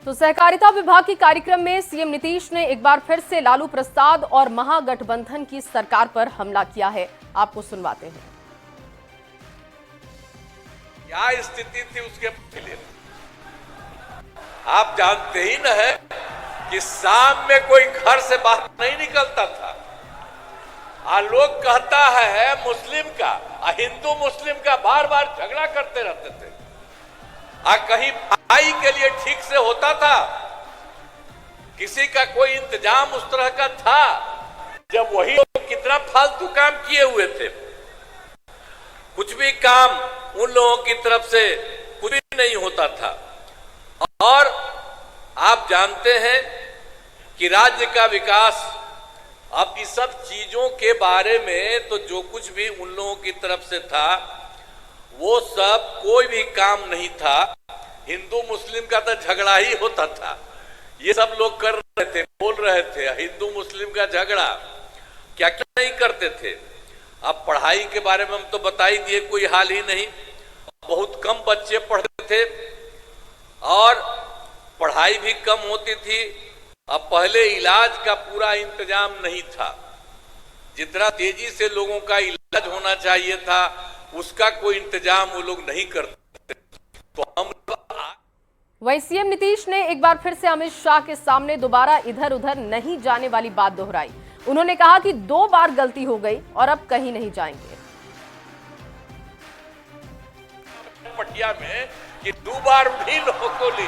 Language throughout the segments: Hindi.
तो सहकारिता विभाग के कार्यक्रम में सीएम नीतीश ने एक बार फिर से लालू प्रसाद और महागठबंधन की सरकार पर हमला किया है। आपको सुनवाते हैं। क्या स्थिति थी उसके पहले आप जानते ही न है कि शाम में कोई घर से बाहर नहीं निकलता था। लोग कहता है मुस्लिम का हिंदू मुस्लिम का बार बार झगड़ा करते रहते थे। कहीं भाई के लिए ठीक से होता था, किसी का कोई इंतजाम उस तरह का था। जब वही लोग कितना फालतू काम किए हुए थे, कुछ भी काम उन लोगों की तरफ से कुछ भी नहीं होता था। और आप जानते हैं कि राज्य का विकास, अब इस सब चीजों के बारे में तो जो कुछ भी उन लोगों की तरफ से था वो सब कोई भी काम नहीं था। हिंदू मुस्लिम का तो झगड़ा ही होता था। ये सब लोग कर रहे थे, बोल रहे थे हिंदू मुस्लिम का झगड़ा, क्या क्या नहीं करते थे। अब पढ़ाई के बारे में हम तो बता ही दिए, कोई हाल ही नहीं। बहुत कम बच्चे पढ़ते थे और पढ़ाई भी कम होती थी। अब पहले इलाज का पूरा इंतजाम नहीं था। जितना तेजी से लोगों का इलाज होना चाहिए था उसका कोई इंतजाम वो लोग नहीं करते। तो हम वहीं सीएम नीतीश ने एक बार फिर से अमित शाह के सामने दोबारा इधर उधर नहीं जाने वाली बात दोहराई। उन्होंने कहा कि 2 बार गलती हो गई और अब कहीं नहीं जाएंगे। पटिया में कि 2 बार भी लोगों को ली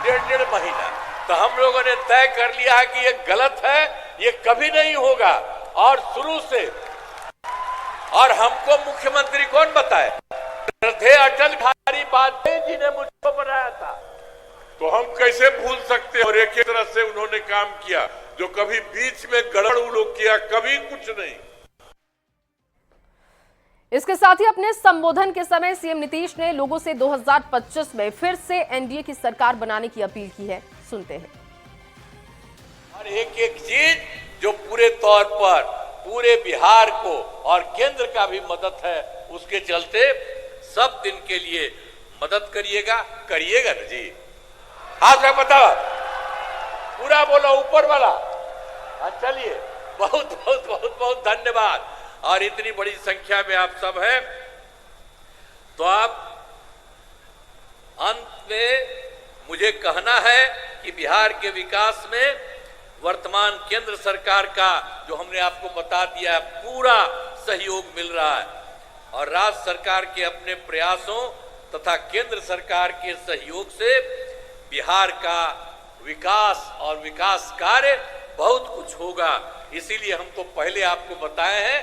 1.5 महीना, तो हम लोगों ने तय कर लिया है कि ये गलत है, ये कभी नहीं होगा। और शुरू से, और हमको मुख्यमंत्री कौन बताए? अटल बिहारी वाजपेयी जी ने मुझको बनाया था। तो हम कैसे भूल सकते हैं? और एक ही तरह से उन्होंने काम किया, जो कभी बीच में गड़बड़ लोग किया, कभी कुछ नहीं। इसके साथ ही अपने संबोधन के समय सीएम नीतीश ने लोगों से 2025 में फिर से एनडीए की सरकार बनाने की अपील की है। सुनते हैं। और एक एक चीज जो पूरे तौर पर पूरे बिहार को और केंद्र का भी मदद है, उसके चलते सब दिन के लिए मदद करिएगा ना जी। हाथ में बताओ, पूरा बोलो ऊपर वाला। चलिए, बहुत बहुत बहुत बहुत धन्यवाद। और इतनी बड़ी संख्या में आप सब हैं, तो आप अंत में मुझे कहना है कि बिहार के विकास में वर्तमान केंद्र सरकार का, जो हमने आपको बता दिया, पूरा सहयोग मिल रहा है। और राज्य सरकार के अपने प्रयासों तथा केंद्र सरकार के सहयोग से बिहार का विकास और विकास कार्य बहुत कुछ होगा। इसीलिए हम तो पहले आपको बताए हैं